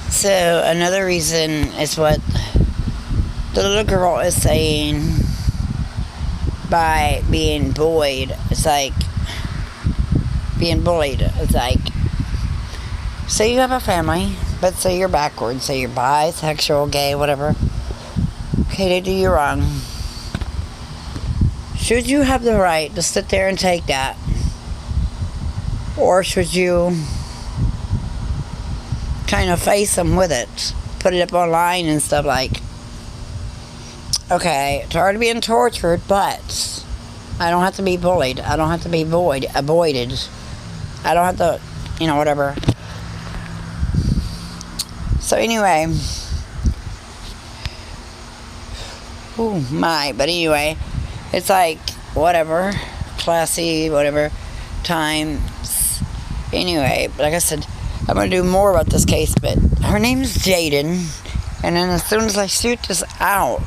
So another reason is what the little girl is saying by being bullied. It's like being bullied. It's like, say you have a family, but say you're backwards, say you're bisexual, gay, whatever. Okay, they do you wrong. Should you have the right to sit there and take that? Or should you kind of face them with it? Put it up online and stuff like, okay, it's already being tortured, but I don't have to be bullied. I don't have to be avoided. I don't have to, whatever. So anyway, but anyway, it's like, whatever, classy, whatever, times. Anyway, like I said, I'm going to do more about this case, but her name's Jaden, and then as soon as I shoot this out,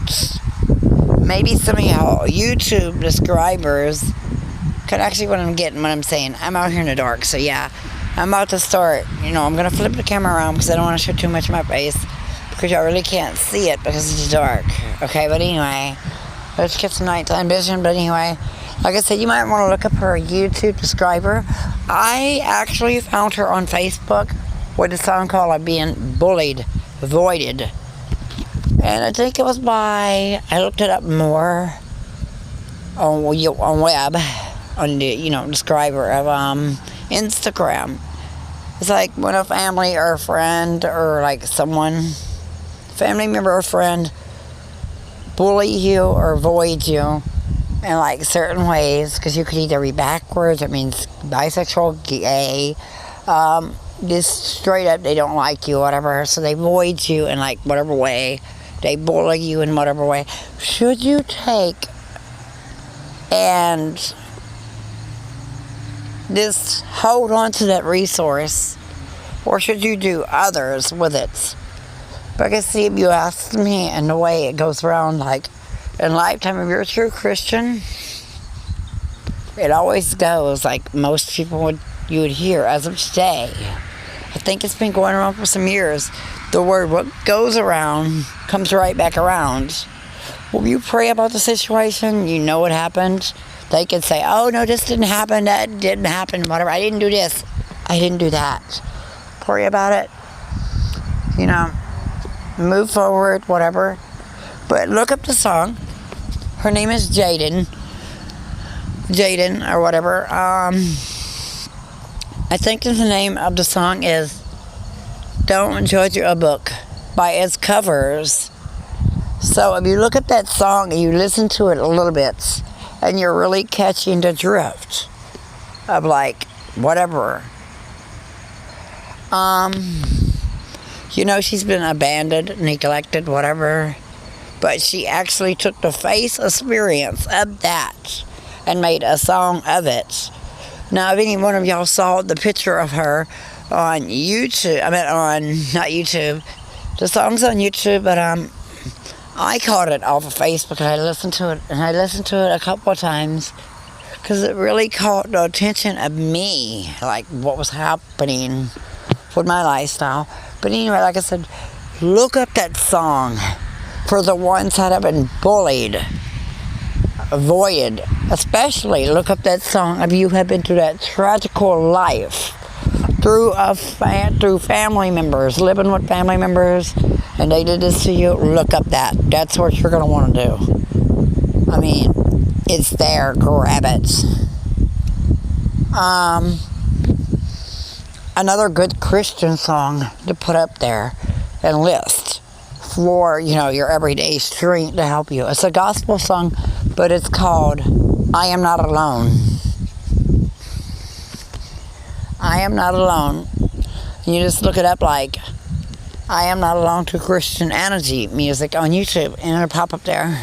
maybe some of y'all YouTube subscribers can actually what I'm getting, what I'm saying. I'm out here in the dark, so yeah, I'm about to start, I'm going to flip the camera around because I don't want to show too much of my face because y'all really can't see it because it's dark, okay, but anyway, let's get some nighttime vision, but anyway, like I said, you might want to look up her YouTube subscriber. I actually found her on Facebook with a song called Being Bullied, Avoided. And I think it was I looked it up more on web, on the, subscriber of Instagram. It's like when a family or a friend or like family member or friend bully you or avoid you in like certain ways, because you could either be backwards, it means bisexual, gay, just straight up they don't like you, whatever, so they avoid you in like whatever way, they bully you in whatever way. Should you take and just hold on to that resource, or should you do others with it? Because see, if you ask me, and the way it goes around, like in lifetime, if you're a true Christian, it always goes like most people you would hear as of today. I think it's been going around for some years. The word, what goes around comes right back around. When you pray about the situation, you know what happened. They can say, oh no, this didn't happen, that didn't happen, whatever. I didn't do this, I didn't do that. Pray about it. Move forward, whatever. But look up the song. Her name is Jaden or whatever. I think the name of the song is Don't Judge a Book by its covers. So if you look at that song and you listen to it a little bit, and you're really catching the drift of like whatever. She's been abandoned, neglected, whatever. But she actually took the face experience of that and made a song of it. Now, if any one of y'all saw the picture of her on YouTube, not YouTube, the song's on YouTube, but I caught it off of Facebook and I listened to it a couple of times because it really caught the attention of me, like what was happening with my lifestyle. But anyway, like I said, look up that song for the ones that have been bullied, avoided. Especially look up that song if you have been through that tragical life through family members, living with family members, and they did this to you. Look up that. That's what you're going to want to do. It's there. Grab it. Another good Christian song to put up there and list for, your everyday strength to help you. It's a gospel song, but it's called I Am Not Alone. I Am Not Alone. You just look it up like I Am Not Alone to Christianity music on YouTube, and it'll pop up there.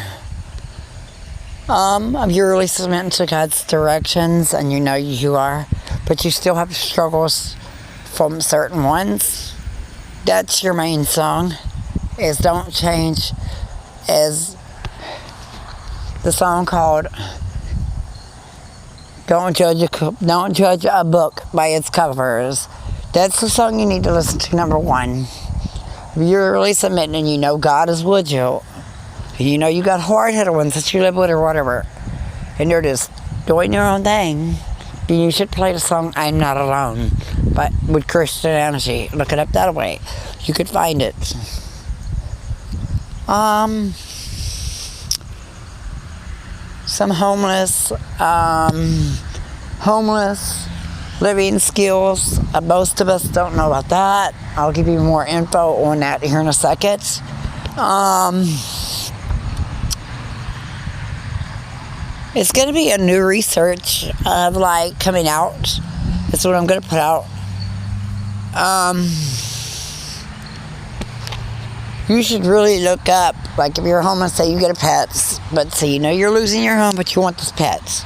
If you're really submitting to God's directions, and you are, but you still have struggles from certain ones, that's your main song, is Don't Change, is the song called Don't Judge a Book by its covers. That's the song you need to listen to, number one. If you're really submitting and you know God is with you, and you know you got hard-headed ones that you live with or whatever, and they're just doing their own thing, then you should play the song I'm Not Alone, but with Christianity. Look it up that way. You could find it. Some homeless living skills. Most of us don't know about that. I'll give you more info on that here in a second. It's going to be a new research of like coming out. That's what I'm going to put out. You should really look up, like if you're homeless, say you get a pet, but say you know you're losing your home, but you want this pet.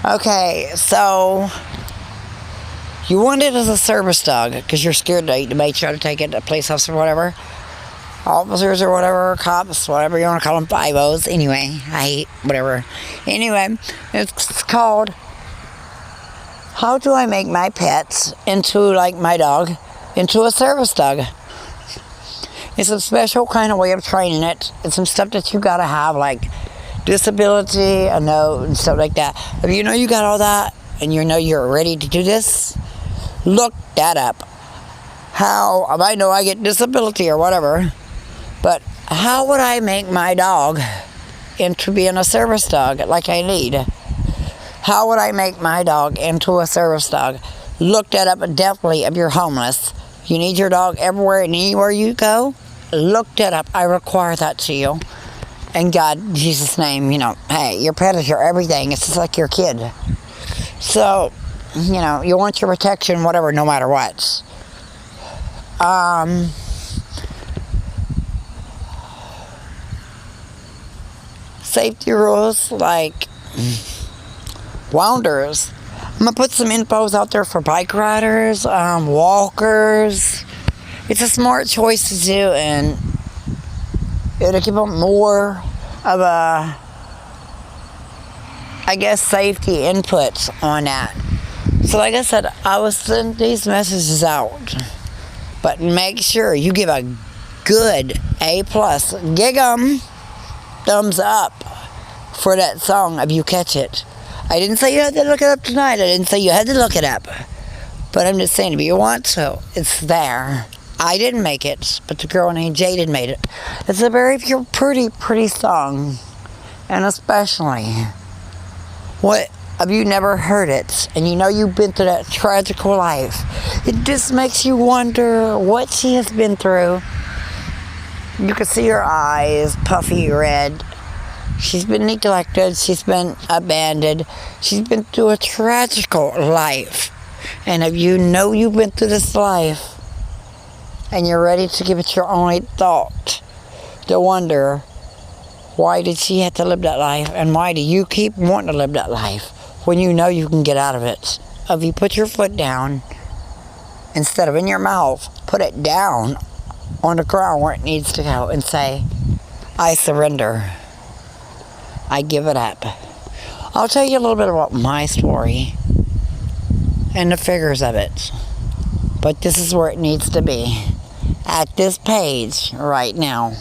Okay, so you want it as a service dog because you're scared that you may try to take it to a police house or whatever. Officers or whatever, cops, whatever you want to call them, 5-0s. Anyway, I hate whatever. Anyway, it's called How Do I Make My Pet into, like my dog, into a service dog. It's a special kind of way of training it. It's some stuff that you got to have, like disability, a note, and stuff like that. If you know you got all that, and you know you're ready to do this, look that up. How, I know I get disability or whatever, but how would I make my dog into being a service dog like I need? How would I make my dog into a service dog? Look that up definitely if you're homeless. You need your dog everywhere and anywhere you go. Look that up. I require that to you. And God, in Jesus' name, you know, hey, your pet is your everything. It's just like your kid. So, you know, you want your protection, whatever, no matter what. Safety rules, like wounders. I'm going to put some infos out there for bike riders, walkers. It's a smart choice to do, and it'll give them more of a, I guess, safety input on that. So like I said, I will send these messages out, but make sure you give a good A+, gig 'em, thumbs up for that song if you catch it. I didn't say you had to look it up tonight. I didn't say you had to look it up. But I'm just saying, if you want to, it's there. I didn't make it, but the girl named Jaden made it. It's a very pretty song. And especially, what have you never heard it? And you know you've been through that tragical life. It just makes you wonder what she has been through. You can see her eyes, puffy red. She's been neglected. She's been abandoned. She's been through a tragical life. And if you know you've been through this life and you're ready to give it your only thought, to wonder, why did she have to live that life? And why do you keep wanting to live that life when you know you can get out of it? If you put your foot down, instead of in your mouth, put it down on the ground where it needs to go and say, I surrender. I give it up. I'll tell you a little bit about my story and the figures of it. But this is where it needs to be. At this page right now.